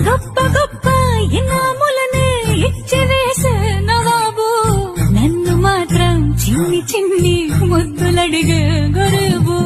గొప్ప గొప్ప ఇనాములనే ఇచ్చి వేసే నవాబు నన్ను మాత్రం చిన్ని చిన్ని ముద్దులడిగే గురువు